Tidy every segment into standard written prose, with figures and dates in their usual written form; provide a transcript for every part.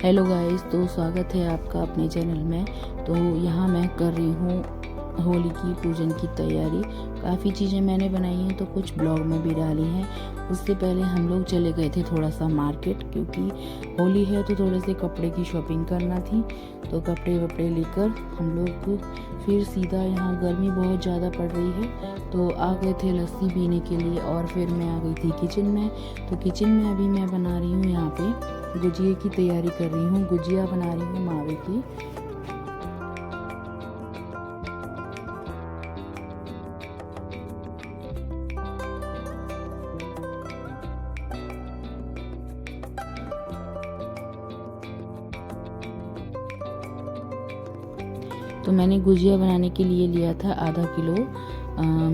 Hello guys, तो स्वागत है आपका अपने चैनल में। तो यहाँ मैं कर रही हूँ होली की पूजन की तैयारी। काफ़ी चीज़ें मैंने बनाई हैं, तो कुछ ब्लॉग में भी डाली हैं। उससे पहले हम लोग चले गए थे थोड़ा सा मार्केट, क्योंकि होली है तो थोड़े से कपड़े की शॉपिंग करना थी। तो कपड़े वपड़े लेकर हम लोग फिर सीधा, यहाँ गर्मी बहुत ज़्यादा पड़ रही है, तो आ गए थे लस्सी पीने के लिए। और फिर मैं आ गई थी किचन में। तो किचन में अभी मैं बना रही हूँ, यहाँ पे गुजिया की तैयारी कर रही हूँ। गुजिया बना रही हूँ मावे की। तो मैंने गुजिया बनाने के लिए लिया था आधा किलो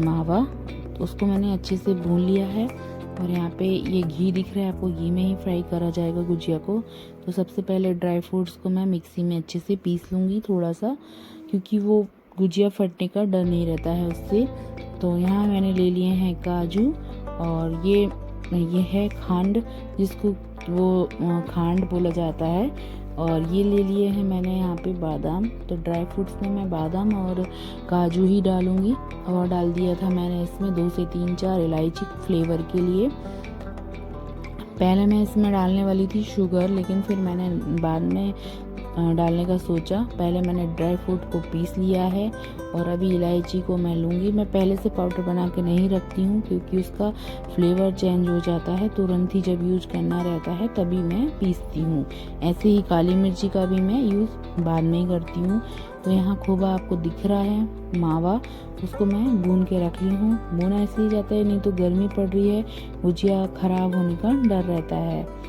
मावा। तो उसको मैंने अच्छे से भून लिया है। और यहाँ पे ये घी दिख रहा है आपको, घी में ही फ्राई करा जाएगा गुजिया को। तो सबसे पहले ड्राई फ्रूट्स को मैं मिक्सी में अच्छे से पीस लूँगी थोड़ा सा, क्योंकि वो गुजिया फटने का डर नहीं रहता है उससे। तो यहाँ मैंने ले लिए हैं काजू, और ये है खांड, जिसको वो खांड बोला जाता है। और ये ले लिए हैं मैंने यहाँ पे बादाम। तो ड्राई फ्रूट्स में मैं बादाम और काजू ही डालूँगी। और डाल दिया था मैंने इसमें 2 से 3-4 इलायची फ्लेवर के लिए। पहले मैं इसमें डालने वाली थी शुगर, लेकिन फिर मैंने बाद में डालने का सोचा। पहले मैंने ड्राई फ्रूट को पीस लिया है, और अभी इलायची को मैं लूँगी। मैं पहले से पाउडर बना के नहीं रखती हूँ, क्योंकि उसका फ्लेवर चेंज हो जाता है। तुरंत ही जब यूज करना रहता है तभी मैं पीसती हूँ। ऐसे ही काली मिर्ची का भी मैं यूज़ बाद में ही करती हूँ। तो यहाँ खोबा आपको दिख रहा है, मावा, उसको मैं भून के रख ली हूँ। भूना ऐसे ही जाता है, नहीं तो गर्मी पड़ रही है, गुजिया खराब होने का डर रहता है।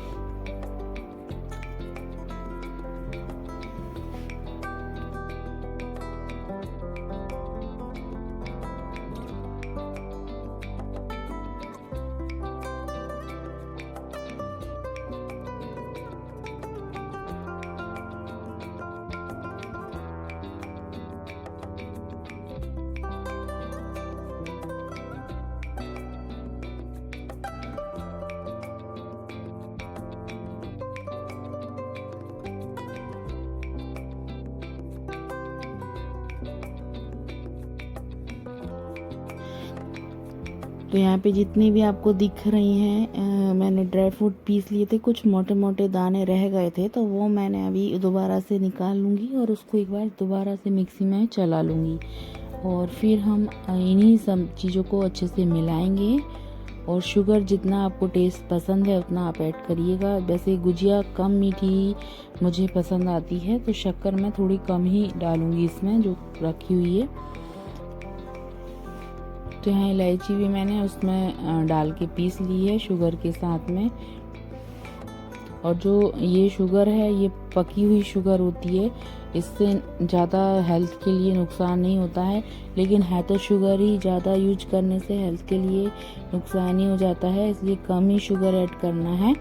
तो यहाँ पे जितनी भी आपको दिख रही हैं, मैंने ड्राई फ्रूट पीस लिए थे। कुछ मोटे मोटे दाने रह गए थे, तो वो मैंने अभी दोबारा से निकाल लूँगी, और उसको एक बार दोबारा से मिक्सी में चला लूँगी। और फिर हम इन्हीं सब चीज़ों को अच्छे से मिलाएंगे। और शुगर जितना आपको टेस्ट पसंद है उतना आप ऐड करिएगा। वैसे गुजिया कम मीठी मुझे पसंद आती है, तो शक्कर मैं थोड़ी कम ही डालूँगी इसमें जो रखी हुई है। तो यहाँ इलायची भी मैंने उसमें डाल के पीस ली है शुगर के साथ में। और जो ये शुगर है, ये पकी हुई शुगर होती है, इससे ज़्यादा हेल्थ के लिए नुकसान नहीं होता है। लेकिन है तो शुगर ही, ज़्यादा यूज करने से हेल्थ के लिए नुकसान ही हो जाता है, इसलिए कम ही शुगर ऐड करना है।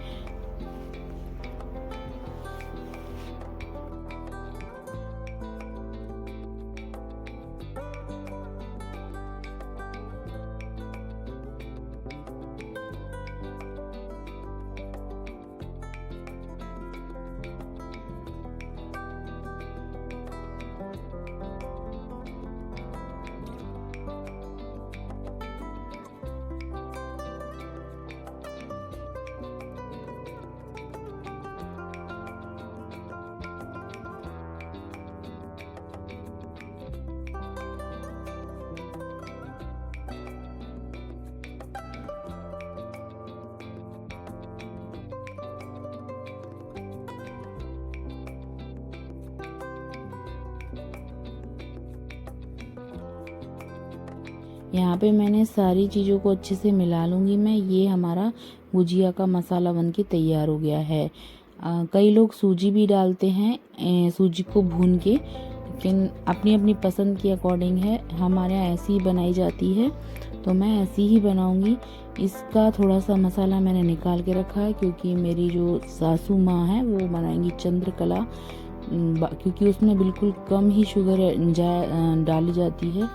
यहाँ पे मैंने सारी चीज़ों को अच्छे से मिला लूँगी मैं। ये हमारा गुजिया का मसाला बन के तैयार हो गया है। कई लोग सूजी भी डालते हैं, सूजी को भून के, लेकिन अपनी अपनी पसंद के अकॉर्डिंग है। हमारे यहाँ ऐसी ही बनाई जाती है, तो मैं ऐसी ही बनाऊँगी। इसका थोड़ा सा मसाला मैंने निकाल के रखा है, क्योंकि मेरी जो सासू माँ है वो बनाएंगी चंद्रकला, क्योंकि उसमें बिल्कुल कम ही शुगर डाली जाती है।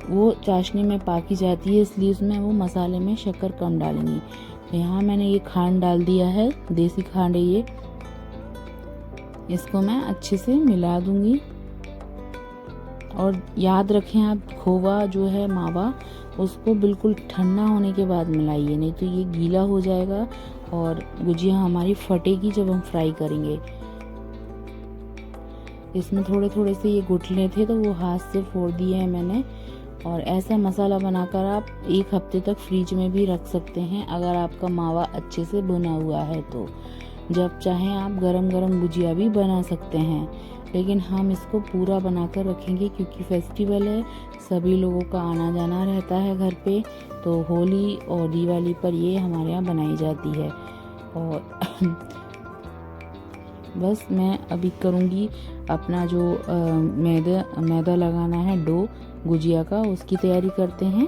वो चाशनी में पाकी जाती है, इसलिए उसमें वो मसाले में शक्कर कम डालेंगी। तो यहाँ मैंने ये खांड डाल दिया है, देसी खांड है ये। इसको मैं अच्छे से मिला दूंगी। और याद रखें आप, खोवा जो है मावा, उसको बिल्कुल ठंडा होने के बाद मिलाइए, नहीं तो ये गीला हो जाएगा और गुजिया हमारी फटेगी जब हम फ्राई करेंगे। इसमें थोड़े थोड़े से ये गुठले थे तो वो हाथ से फोड़ दिए हैं मैंने। और ऐसा मसाला बनाकर आप 1 हफ्ते तक फ्रिज में भी रख सकते हैं अगर आपका मावा अच्छे से भुना हुआ है तो। जब चाहें आप गरम गरम गुजिया भी बना सकते हैं, लेकिन हम इसको पूरा बनाकर रखेंगे क्योंकि फेस्टिवल है, सभी लोगों का आना जाना रहता है घर पे। तो होली और दिवाली पर ये हमारे यहाँ बनाई जाती है। और बस मैं अभी करूँगी अपना जो मैदा लगाना है डो गुजिया का, उसकी तैयारी करते हैं।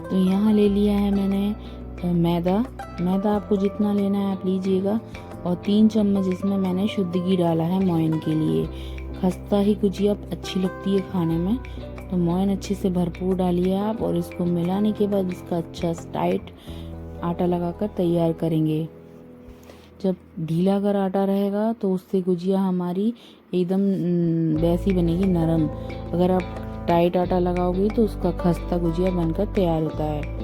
तो यहाँ ले लिया है मैंने मैदा आपको जितना लेना है आप लीजिएगा। और 3 चम्मच इसमें मैंने शुद्ध घी डाला है मोइन के लिए। खस्ता ही गुजिया अच्छी लगती है खाने में, तो मोइन अच्छे से भरपूर डालिए आप। और इसको मिलाने के बाद इसका अच्छा टाइट आटा लगाकर तैयार करेंगे। जब ढीला अगर आटा रहेगा तो उससे गुजिया हमारी एकदम वैसी बनेगी, नरम। अगर आप टाइट आटा लगाओगे तो उसका खस्ता गुजिया बनकर तैयार होता है।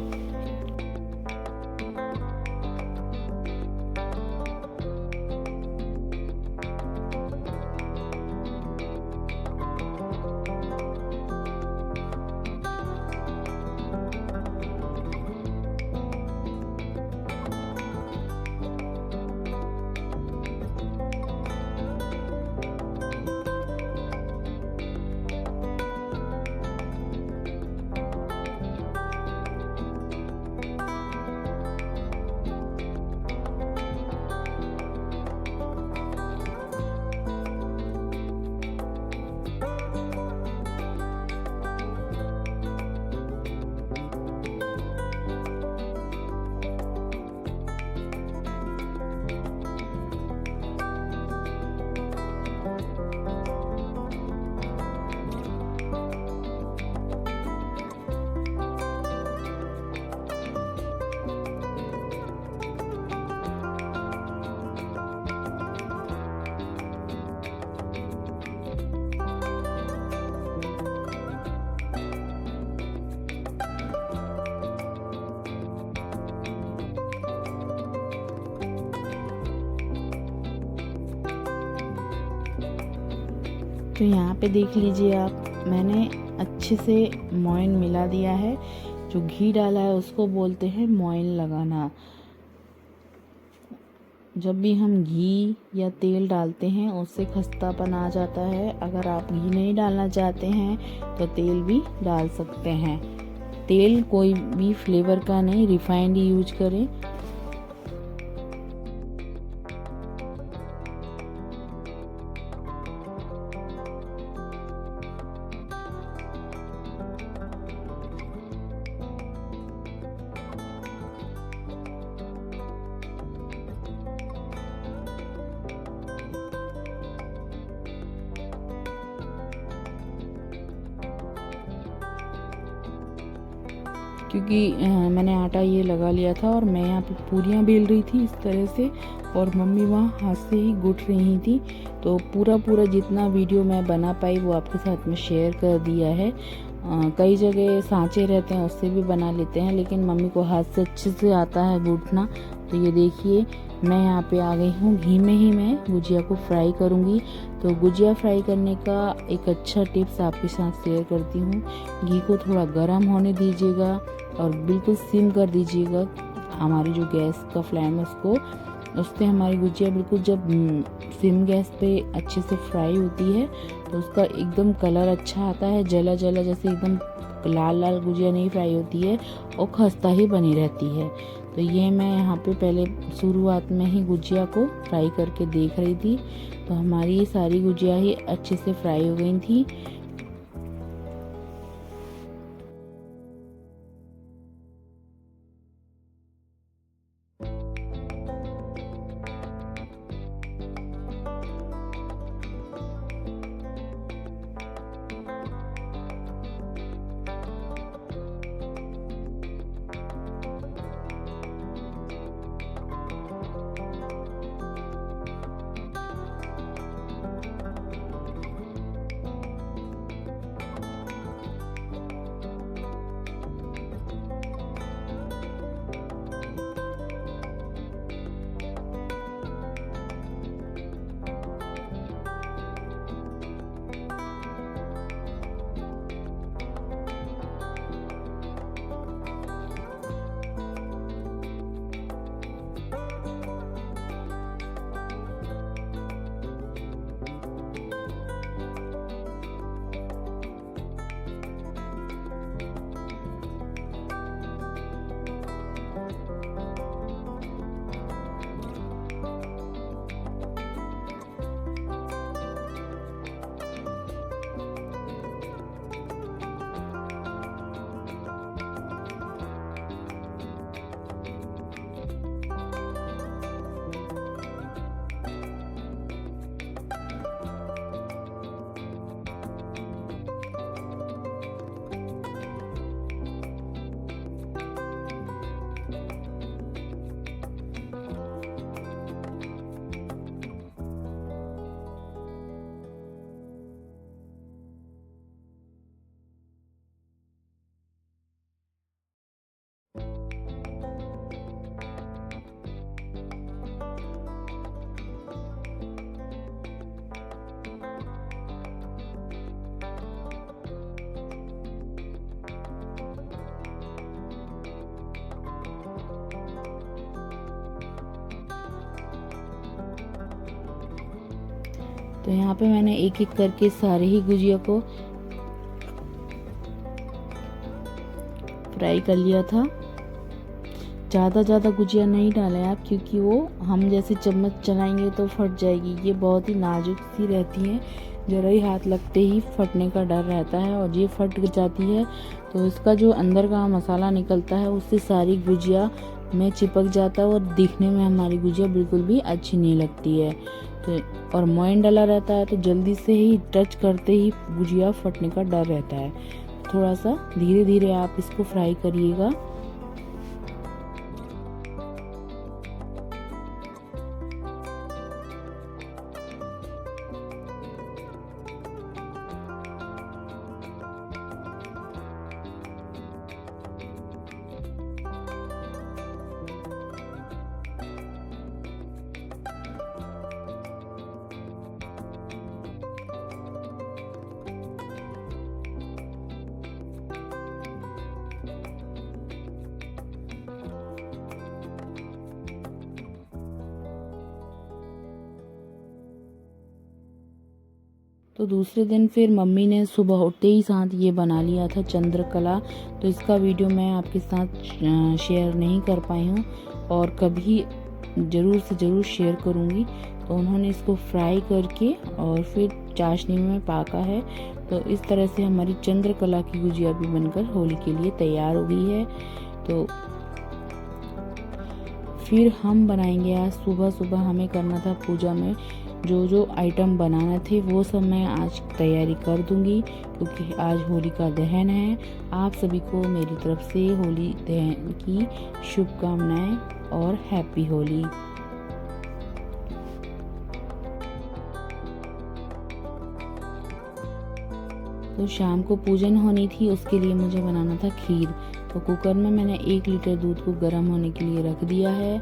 तो यहाँ पे देख लीजिए आप, मैंने अच्छे से मोइन मिला दिया है। जो घी डाला है उसको बोलते हैं मोइन लगाना। जब भी हम घी या तेल डालते हैं उससे खस्तापन आ जाता है। अगर आप घी नहीं डालना चाहते हैं तो तेल भी डाल सकते हैं। तेल कोई भी फ्लेवर का नहीं, रिफाइंड ही यूज करें। क्योंकि मैंने आटा ये लगा लिया था और मैं यहाँ पे पूरियाँ बेल रही थी इस तरह से, और मम्मी वहाँ हाथ से ही गूँथ रही थी। तो पूरा जितना वीडियो मैं बना पाई वो आपके साथ में शेयर कर दिया है। कई जगह सांचे रहते हैं उससे भी बना लेते हैं, लेकिन मम्मी को हाथ से अच्छे से आता है गूँथना। तो ये देखिए मैं यहाँ पे आ गई हूँ, घी में ही मैं गुजिया को फ्राई करूँगी। तो गुजिया फ्राई करने का एक अच्छा टिप्स आपके साथ शेयर करती हूँ। घी को थोड़ा गर्म होने दीजिएगा और बिल्कुल सिम कर दीजिएगा हमारी जो गैस का फ्लेम है उसको। उससे हमारी गुजिया बिल्कुल जब सिम गैस पे अच्छे से फ्राई होती है तो उसका एकदम कलर अच्छा आता है, जला जला जैसे एकदम लाल लाल गुजिया नहीं फ्राई होती है और खस्ता ही बनी रहती है। तो ये मैं यहाँ पे पहले शुरुआत में ही गुजिया को फ्राई करके देख रही थी, तो हमारी ये सारी गुजिया ही अच्छे से फ्राई हो गई थी। तो यहाँ पे मैंने एक एक करके सारे ही गुजिया को फ्राई कर लिया था। ज़्यादा गुजिया नहीं डालें आप, क्योंकि वो हम जैसे चम्मच चलाएंगे तो फट जाएगी। ये बहुत ही नाजुक सी रहती है, जरा ही हाथ लगते ही फटने का डर रहता है, और ये फट जाती है तो इसका जो अंदर का मसाला निकलता है उससे सारी गुजिया में चिपक जाता है और दिखने में हमारी गुजिया बिल्कुल भी अच्छी नहीं लगती है। तो और मोइन डला रहता है तो जल्दी से ही टच करते ही गुजिया फटने का डर रहता है। थोड़ा सा धीरे धीरे आप इसको फ्राई करिएगा। तो दूसरे दिन फिर मम्मी ने सुबह उठते ही साथ ये बना लिया था चंद्रकला। तो इसका वीडियो मैं आपके साथ शेयर नहीं कर पाई हूँ, और कभी ज़रूर से ज़रूर शेयर करूँगी। तो उन्होंने इसको फ्राई करके और फिर चाशनी में पाका है। तो इस तरह से हमारी चंद्रकला की गुजिया भी बनकर होली के लिए तैयार हो गई है। तो फिर हम बनाएंगे, आज सुबह सुबह हमें करना था पूजा में जो जो आइटम बनाना थे वो सब मैं आज तैयारी कर दूंगी, क्योंकि आज होलिका दहन है। आप सभी को मेरी तरफ से होली दहन की शुभकामनाएं और हैप्पी होली। तो शाम को पूजन होनी थी, उसके लिए मुझे बनाना था खीर। तो कुकर में मैंने 1 लीटर दूध को गर्म होने के लिए रख दिया है,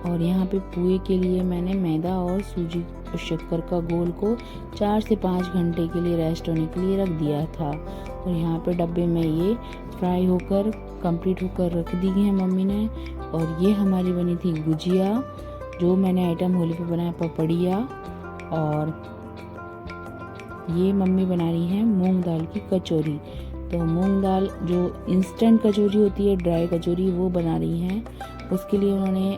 और यहाँ पे पुए के लिए मैंने मैदा और सूजी और शक्कर का घोल को 4 से 5 घंटे के लिए रेस्ट होने के लिए रख दिया था। और यहाँ पे डब्बे में ये फ्राई होकर कंप्लीट होकर रख दी है मम्मी ने। और ये हमारी बनी थी गुजिया, जो मैंने आइटम होली पे बनाया पपड़िया, और ये मम्मी बना रही है मूंग दाल की कचौरी। तो मूंग दाल जो इंस्टेंट कचौरी होती है, ड्राई कचौरी, वो बना रही हैं। उसके लिए उन्होंने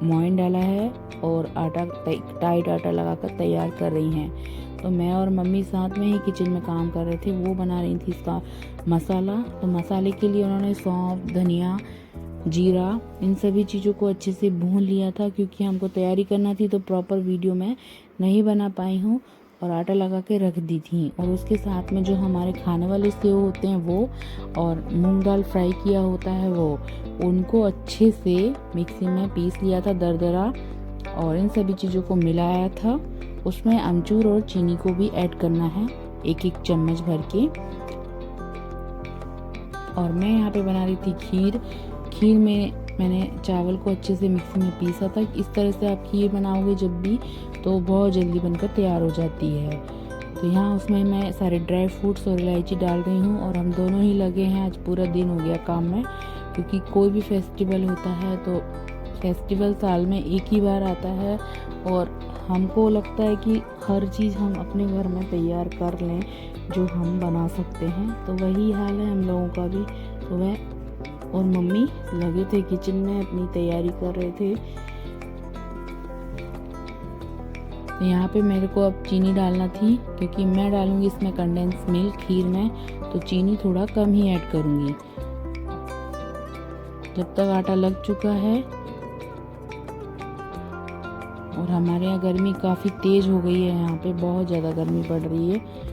मोइन डाला है और आटा टाइट आटा लगाकर तैयार कर रही हैं। तो मैं और मम्मी साथ में ही किचन में काम कर रहे थे, वो बना रही थी इसका मसाला। तो मसाले के लिए उन्होंने सौंफ, धनिया, जीरा, इन सभी चीज़ों को अच्छे से भून लिया था, क्योंकि हमको तैयारी करना थी तो प्रॉपर वीडियो में नहीं बना पाई हूँ। और आटा लगा के रख दी थी। और उसके साथ में जो हमारे खाने वाले सेव होते हैं वो, और मूंग दाल फ्राई किया होता है वो, उनको अच्छे से मिक्सी में पीस लिया था दरदरा, और इन सभी चीज़ों को मिलाया था। उसमें अमचूर और चीनी को भी ऐड करना है, 1-1 चम्मच भर के। और मैं यहाँ पे बना रही थी खीर। खीर में मैंने चावल को अच्छे से मिक्सी में पीसा था। इस तरह से आप खीर बनाओगे जब भी, तो बहुत जल्दी बनकर तैयार हो जाती है। तो यहाँ उसमें मैं सारे ड्राई फ्रूट्स और इलायची डाल रही हूँ, और हम दोनों ही लगे हैं। आज पूरा दिन हो गया काम में, क्योंकि कोई भी फेस्टिवल होता है तो फेस्टिवल साल में एक ही बार आता है, और हमको लगता है कि हर चीज़ हम अपने घर में तैयार कर लें जो हम बना सकते हैं। तो वही हाल है हम लोगों का भी। तो वह और मम्मी लगे थे किचन में, अपनी तैयारी कर रहे थे। तो यहाँ पे मेरे को अब चीनी डालना थी, क्योंकि मैं डालूंगी इसमें कंडेंस मिल्क खीर में, तो चीनी थोड़ा कम ही ऐड करूंगी। जब तक आटा लग चुका है, और हमारे यहाँ गर्मी काफ़ी तेज़ हो गई है, यहाँ पे बहुत ज़्यादा गर्मी पड़ रही है।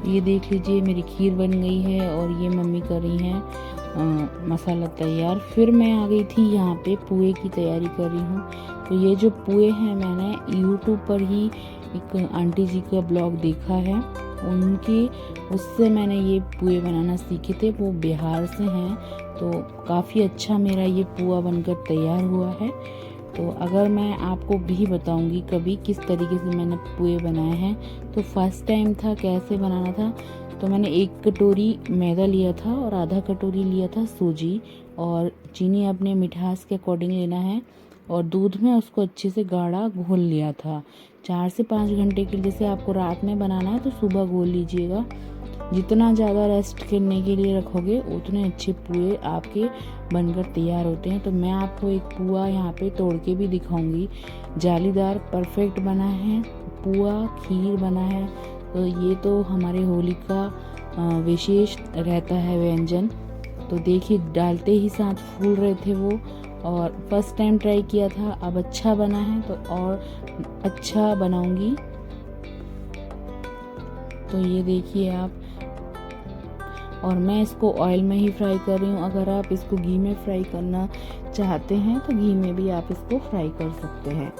ये देख लीजिए मेरी खीर बन गई है और ये मम्मी कर रही हैं मसाला तैयार। फिर मैं आ गई थी यहाँ पे पुए की तैयारी कर रही हूँ। तो ये जो पुए हैं मैंने यूट्यूब पर ही एक आंटी जी का ब्लॉग देखा है, उससे मैंने ये पुए बनाना सीखे थे। वो बिहार से हैं, तो काफ़ी अच्छा मेरा ये पुआ बनकर तैयार हुआ है। तो अगर मैं आपको भी बताऊंगी कभी किस तरीके से मैंने पुए बनाए हैं। तो फर्स्ट टाइम था कैसे बनाना था, तो मैंने 1 कटोरी मैदा लिया था और आधा कटोरी लिया था सूजी, और चीनी अपने मिठास के अकॉर्डिंग लेना है, और दूध में उसको अच्छे से गाढ़ा घोल लिया था 4 से 5 घंटे के लिए। जैसे आपको रात में बनाना है तो सुबह घोल लीजिएगा। जितना ज़्यादा रेस्ट करने के लिए रखोगे उतने अच्छे पुए आपके बनकर तैयार होते हैं। तो मैं आपको एक पुआ यहाँ पे तोड़ के भी दिखाऊंगी। जालीदार परफेक्ट बना है पुआ, खीर बना है। तो ये तो हमारे होली का विशेष रहता है व्यंजन। तो देखिए डालते ही साथ फूल रहे थे वो, और फर्स्ट टाइम ट्राई किया था। अब अच्छा बना है तो और अच्छा बनाऊंगी। तो ये देखिए आप, और मैं इसको ऑयल में ही फ्राई कर रही हूँ। अगर आप इसको घी में फ्राई करना चाहते हैं तो घी में भी आप इसको फ्राई कर सकते हैं।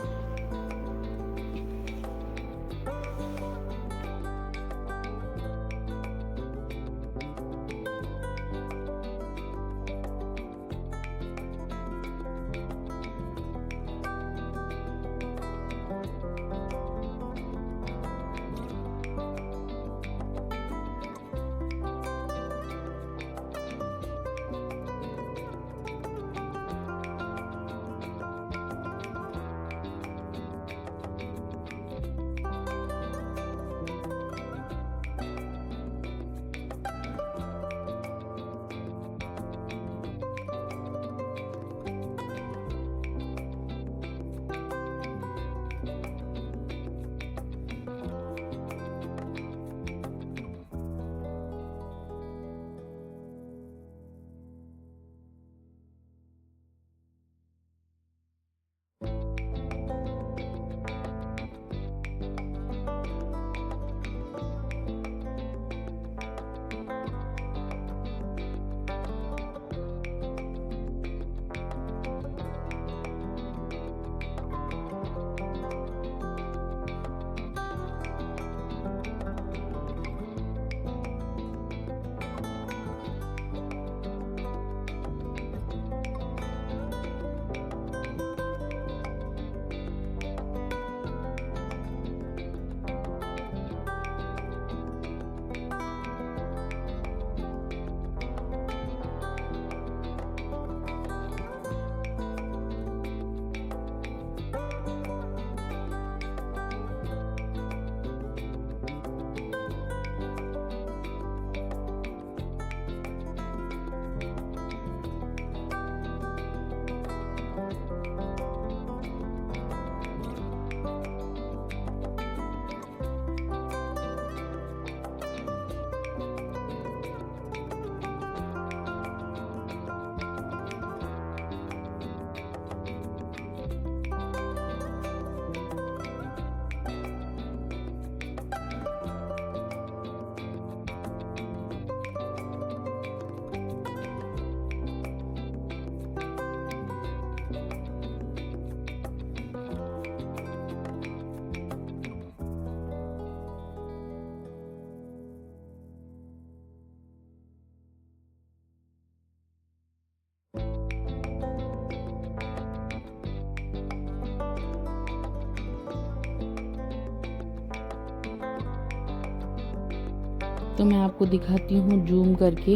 तो मैं आपको दिखाती हूँ जूम करके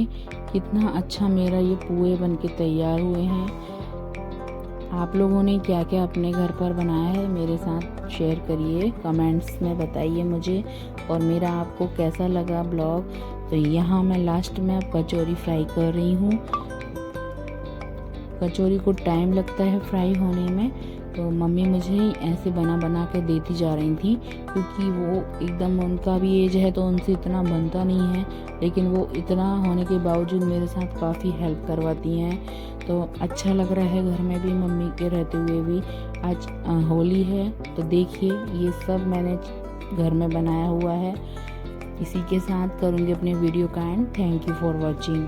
कितना अच्छा मेरा ये पुए बनके तैयार हुए हैं। आप लोगों ने क्या क्या अपने घर पर बनाया है मेरे साथ शेयर करिए, कमेंट्स में बताइए मुझे, और मेरा आपको कैसा लगा ब्लॉग। तो यहाँ मैं लास्ट में अब कचौरी फ्राई कर रही हूँ। कचौरी को टाइम लगता है फ्राई होने में, तो मम्मी मुझे ऐसे बना बना के देती जा रही थी, क्योंकि वो एकदम उनका भी एज है तो उनसे इतना बनता नहीं है, लेकिन वो इतना होने के बावजूद मेरे साथ काफ़ी हेल्प करवाती हैं। तो अच्छा लग रहा है घर में भी मम्मी के रहते हुए भी। आज होली है तो देखिए ये सब मैंने घर में बनाया हुआ है। इसी के साथ करूँगी अपने वीडियो का and. Thank you for watching.